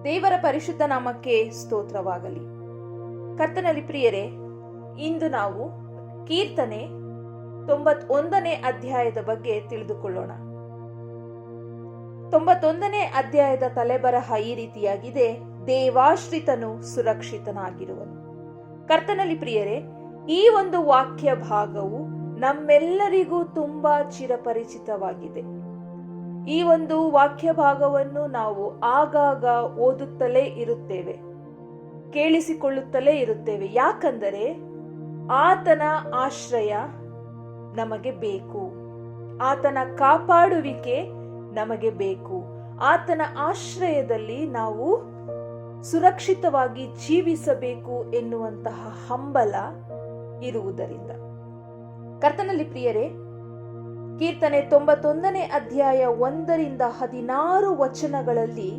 ದೇವರ ಪರಿಶುದ್ಧ ನಾಮಕ್ಕೆ ಸ್ತೋತ್ರವಾಗಲಿ. ಕರ್ತನಲ್ಲಿ ಪ್ರಿಯರೇ, ಇಂದು ನಾವು ಕೀರ್ತನೆ 91ನೇ ಅಧ್ಯಾಯದ ಬಗ್ಗೆ ತಿಳಿದುಕೊಳ್ಳೋಣ. 91ನೇ ಅಧ್ಯಾಯದ ತಲೆಬರಹ ಈ ರೀತಿಯಾಗಿದೆ: ದೇವಾಶ್ರಿತನು ಸುರಕ್ಷಿತನಾಗಿರುವನು. ಕರ್ತನಲ್ಲಿ ಪ್ರಿಯರೇ, ಈ ಒಂದು ವಾಕ್ಯ ಭಾಗವು ನಮ್ಮೆಲ್ಲರಿಗೂ ತುಂಬಾ ಚಿರಪರಿಚಿತವಾಗಿದೆ. ಈ ಒಂದು ವಾಕ್ಯ ಭಾಗವನ್ನು ನಾವು ಆಗಾಗ ಓದುತ್ತಲೇ ಇರುತ್ತೇವೆ, ಕೇಳಿಸಿಕೊಳ್ಳುತ್ತಲೇ ಇರುತ್ತೇವೆ. ಯಾಕಂದರೆ ಆತನ ಆಶ್ರಯ ನಮಗೆ ಬೇಕು, ಆತನ ಕಾಪಾಡುವಿಕೆ ನಮಗೆ ಬೇಕು. ಆತನ ಆಶ್ರಯದಲ್ಲಿ ನಾವು ಸುರಕ್ಷಿತವಾಗಿ ಜೀವಿಸಬೇಕು ಎನ್ನುವಂತಹ ಹಂಬಲ ಇರುವುದರಿಂದ. ಕರ್ತನಲ್ಲಿ ಪ್ರಿಯರೇ, ಕೀರ್ತನೆ 91ನೇ ಅಧ್ಯಾಯ 1ರಿಂದ 16 ವಚನಗಳಲ್ಲಿ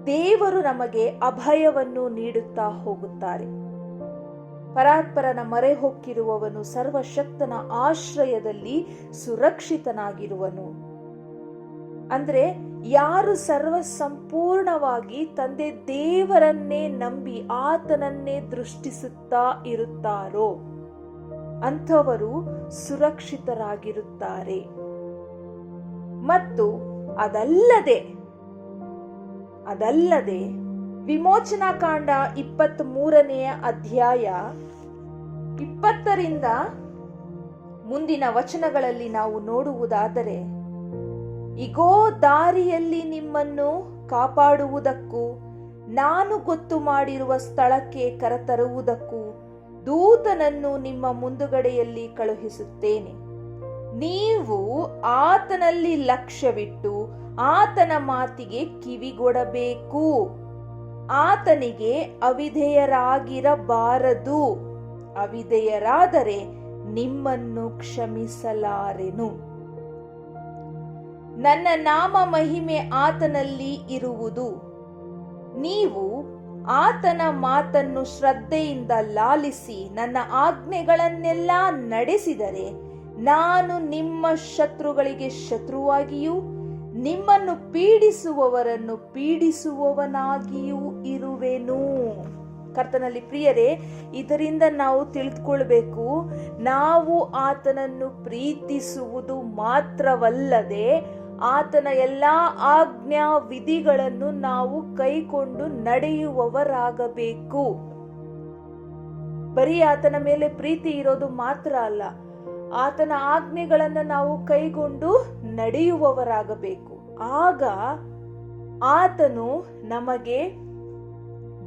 ದೇವರು ನಮಗೆ ಅಭಯವನ್ನು ನೀಡುತ್ತಾ ಹೋಗುತ್ತಾರೆ. ಪರಾತ್ಪರನ ಮೊರೆ ಹೊಕ್ಕಿರುವವನು ಸರ್ವಶಕ್ತನ ಆಶ್ರಯದಲ್ಲಿ ಸುರಕ್ಷಿತನಾಗಿರುವನು. ಅಂದ್ರೆ ಯಾರು ಸರ್ವ ಸಂಪೂರ್ಣವಾಗಿ ತಂದೆ ದೇವರನ್ನೇ ನಂಬಿ ಆತನನ್ನೇ ದೃಷ್ಟಿಸುತ್ತಾ ಇರುತ್ತಾರೋ ಅಂಥವರು ಸುರಕ್ಷಿತರಾಗಿರುತ್ತಾರೆ. ಮತ್ತು ಅದಲ್ಲದೆ ವಿಮೋಚನಾ ಕಾಂಡ 23ನೇ ಅಧ್ಯಾಯ 20ರಿಂದ ಮುಂದಿನ ವಚನಗಳಲ್ಲಿ ನಾವು ನೋಡುವುದಾದರೆ, ಇಗೋ, ದಾರಿಯಲ್ಲಿ ನಿಮ್ಮನ್ನು ಕಾಪಾಡುವುದಕ್ಕೂ ನಾನು ಗೊತ್ತು ಮಾಡಿರುವ ಸ್ಥಳಕ್ಕೆ ಕರೆತರುವುದಕ್ಕೂ ದೂತನನ್ನು ನಿಮ್ಮ ಮುಂದುಗಡೆಯಲ್ಲಿ ಕಳುಹಿಸುತ್ತೇನೆ. ನೀವು ಆತನಲ್ಲಿ ಲಕ್ಷ್ಯವಿಟ್ಟು ಆತನ ಮಾತಿಗೆ ಕಿವಿಗೊಡಬೇಕು. ಆತನಿಗೆ ಅವಿಧೇಯರಾಗಿರಬಾರದು. ಅವಿಧೇಯರಾದರೆ ನಿಮ್ಮನ್ನು ಕ್ಷಮಿಸಲಾರೆನು. ನನ್ನ ನಾಮ ಮಹಿಮೆ ಆತನಲ್ಲಿ ಇರುವುದು. ನೀವು ಆತನ ಮಾತನ್ನು ಶ್ರದ್ಧೆಯಿಂದ ಲಾಲಿಸಿ ನನ್ನ ಆಜ್ಞೆಗಳನ್ನೆಲ್ಲ ನಡೆಸಿದರೆ ನಾನು ನಿಮ್ಮ ಶತ್ರುಗಳಿಗೆ ಶತ್ರುವಾಗಿಯೂ ನಿಮ್ಮನ್ನು ಪೀಡಿಸುವವರನ್ನು ಪೀಡಿಸುವವನಾಗಿಯೂ ಇರುವೆನು. ಕರ್ತನಲ್ಲಿ ಪ್ರಿಯರೇ, ಇದರಿಂದ ನಾವು ತಿಳಿದುಕೊಳ್ಬೇಕು, ನಾವು ಆತನನ್ನು ಪ್ರೀತಿಸುವುದು ಮಾತ್ರವಲ್ಲದೆ ಆತನ ಎಲ್ಲಾ ಆಜ್ಞಾ ವಿಧಿಗಳನ್ನು ನಾವು ಕೈಕೊಂಡು ನಡೆಯುವವರಾಗಬೇಕು. ಬರೀ ಆತನ ಮೇಲೆ ಪ್ರೀತಿ ಇರೋದು ಮಾತ್ರ ಅಲ್ಲ, ಆತನ ಆಜ್ಞೆಗಳನ್ನು ನಾವು ಕೈಗೊಂಡು ನಡೆಯುವವರಾಗಬೇಕು. ಆಗ ಆತನು ನಮಗೆ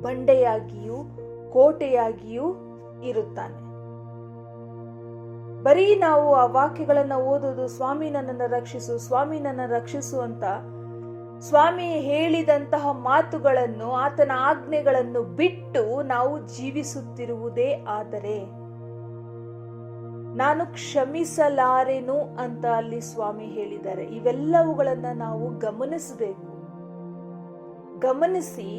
ಬಂಡೆಯಾಗಿಯೂ ಕೋಟೆಯಾಗಿಯೂ ಇರುತ್ತಾನೆ. ಬರೀ ನಾವು ಆ ವಾಕ್ಯಗಳನ್ನ ಓದೋದು, ಸ್ವಾಮಿ ನನ್ನನ್ನು ರಕ್ಷಿಸು, ಸ್ವಾಮಿ ನನ್ನ ರಕ್ಷಿಸು ಅಂತ ಸ್ವಾಮಿ ಹೇಳಿದಂತಹ ಮಾತುಗಳನ್ನು, ಆತನ ಆಜ್ಞೆಗಳನ್ನು ಬಿಟ್ಟು ನಾವು ಜೀವಿಸುತ್ತಿರುವುದೇ ಆದರೆ ನಾನು ಕ್ಷಮಿಸಲಾರೆನು ಅಂತ ಅಲ್ಲಿ ಸ್ವಾಮಿ ಹೇಳಿದ್ದಾರೆ. ಇವೆಲ್ಲವುಗಳನ್ನ ನಾವು ಗಮನಿಸಬೇಕು. ಗಮನಿಸಿ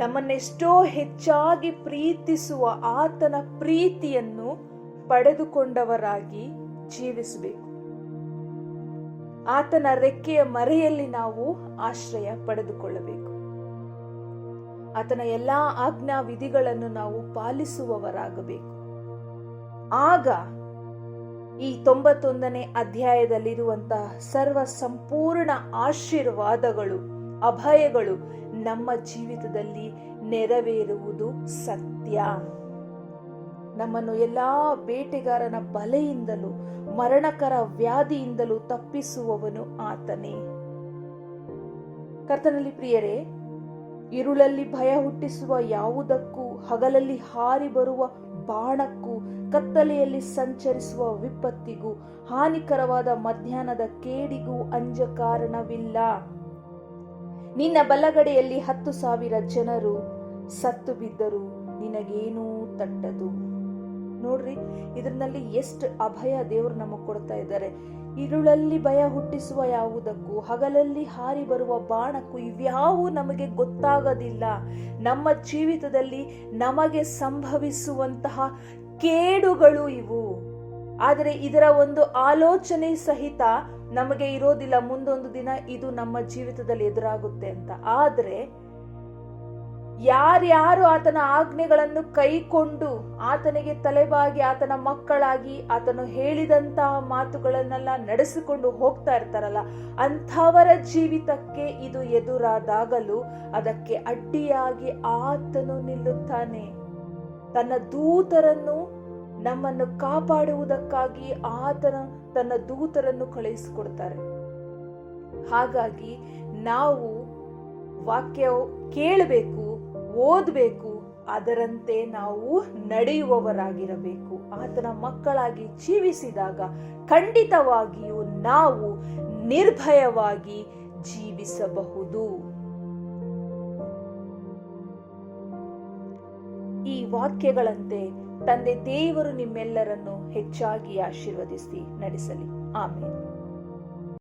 ನಮ್ಮನ್ನೆಷ್ಟೋ ಹೆಚ್ಚಾಗಿ ಪ್ರೀತಿಸುವ ಆತನ ಪ್ರೀತಿಯನ್ನು ಪಡೆದುಕೊಂಡವರಾಗಿ ಜೀವಿಸಬೇಕು. ಆತನ ರೆಕ್ಕೆಯ ಮರೆಯಲ್ಲಿ ನಾವು ಆಶ್ರಯ ಪಡೆದುಕೊಳ್ಳಬೇಕು. ಆತನ ಎಲ್ಲಾ ಆಜ್ಞಾ ವಿಧಿಗಳನ್ನು ನಾವು ಪಾಲಿಸುವವರಾಗಬೇಕು. ಆಗ ಈ 91ನೇ ಅಧ್ಯಾಯದಲ್ಲಿರುವಂತಹ ಸರ್ವ ಸಂಪೂರ್ಣ ಆಶೀರ್ವಾದಗಳು, ಅಭಯಗಳು ನಮ್ಮ ಜೀವಿತದಲ್ಲಿ ನೆರವೇರುವುದು ಸತ್ಯ. ನಮ್ಮನ್ನು ಎಲ್ಲಾ ಬೇಟೆಗಾರನ ಬಲೆಯಿಂದಲೂ ಮರಣಕರ ವ್ಯಾಧಿಯಿಂದಲೂ ತಪ್ಪಿಸುವವನು ಆತನೇ. ಕರ್ತನಲ್ಲಿ ಪ್ರಿಯರೇ, ಇರುಳಲ್ಲಿ ಭಯ ಹುಟ್ಟಿಸುವ ಯಾವುದಕ್ಕೂ, ಹಗಲಲ್ಲಿ ಹಾರಿ ಬರುವ ಬಾಣಕ್ಕೂ, ಕತ್ತಲೆಯಲ್ಲಿ ಸಂಚರಿಸುವ ವಿಪತ್ತಿಗೂ, ಹಾನಿಕರವಾದ ಮಧ್ಯಾಹ್ನದ ಕೇಡಿಗೂ ಅಂಜ ಕಾರಣವಿಲ್ಲ. ನಿನ್ನ ಬಲಗಡೆಯಲ್ಲಿ 10,000 ಜನರು ಸತ್ತು ಬಿದ್ದರು, ನಿನಗೇನೂ ತಟ್ಟದು. ನೋಡ್ರಿ, ಇದರಲ್ಲಿ ಎಷ್ಟು ಅಭಯ ದೇವರು ನಮಗೆ ಕೊಡ್ತಾ ಇದ್ದಾರೆ. ಇರುಳಲ್ಲಿ ಭಯ ಹುಟ್ಟಿಸುವ ಯಾವುದಕ್ಕೂ, ಹಗಲಲ್ಲಿ ಹಾರಿ ಬರುವ ಬಾಣಕ್ಕೂ, ಇವ್ಯಾವು ನಮಗೆ ಗೊತ್ತಾಗೋದಿಲ್ಲ. ನಮ್ಮ ಜೀವಿತದಲ್ಲಿ ನಮಗೆ ಸಂಭವಿಸುವಂತಹ ಕೇಡುಗಳು ಇವು. ಆದರೆ ಇದರ ಒಂದು ಆಲೋಚನೆ ಸಹಿತ ನಮಗೆ ಇರೋದಿಲ್ಲ, ಮುಂದೊಂದು ದಿನ ಇದು ನಮ್ಮ ಜೀವಿತದಲ್ಲಿ ಎದುರಾಗುತ್ತೆ ಅಂತ. ಆದರೆ ಯಾರ್ಯಾರು ಆತನ ಆಜ್ಞೆಗಳನ್ನು ಕೈಕೊಂಡು ಆತನಿಗೆ ತಲೆಬಾಗಿ ಆತನ ಮಕ್ಕಳಾಗಿ ಆತನು ಹೇಳಿದಂತಹ ಮಾತುಗಳನ್ನೆಲ್ಲ ನಡೆಸಿಕೊಂಡು ಹೋಗ್ತಾ ಇರ್ತಾರಲ್ಲ, ಅಂಥವರ ಜೀವಿತಕ್ಕೆ ಇದು ಎದುರಾದಾಗಲೂ ಅದಕ್ಕೆ ಅಡ್ಡಿಯಾಗಿ ಆತನು ನಿಲ್ಲುತ್ತಾನೆ. ತನ್ನ ದೂತರನ್ನು ನಮ್ಮನ್ನು ಕಾಪಾಡುವುದಕ್ಕಾಗಿ ತನ್ನ ದೂತರನ್ನು ಕಳುಹಿಸಿಕೊಡ್ತಾರೆ. ಹಾಗಾಗಿ ನಾವು ವಾಕ್ಯ ಕೇಳಬೇಕು, ಓದಬೇಕು, ಅದರಂತೆ ನಾವು ನಡೆಯುವವರಾಗಿರಬೇಕು. ಆತನ ಮಕ್ಕಳಾಗಿ ಜೀವಿಸಿದಾಗ ಖಂಡಿತವಾಗಿಯೂ ನಾವು ನಿರ್ಭಯವಾಗಿ ಜೀವಿಸಬಹುದು. ಈ ವಾಕ್ಯಗಳಂತೆ ತಂದೆ ದೇವರು ನಿಮ್ಮೆಲ್ಲರನ್ನು ಹೆಚ್ಚಾಗಿ ಆಶೀರ್ವದಿಸಿ ನಡೆಸಲಿ. ಆಮೇಲೆ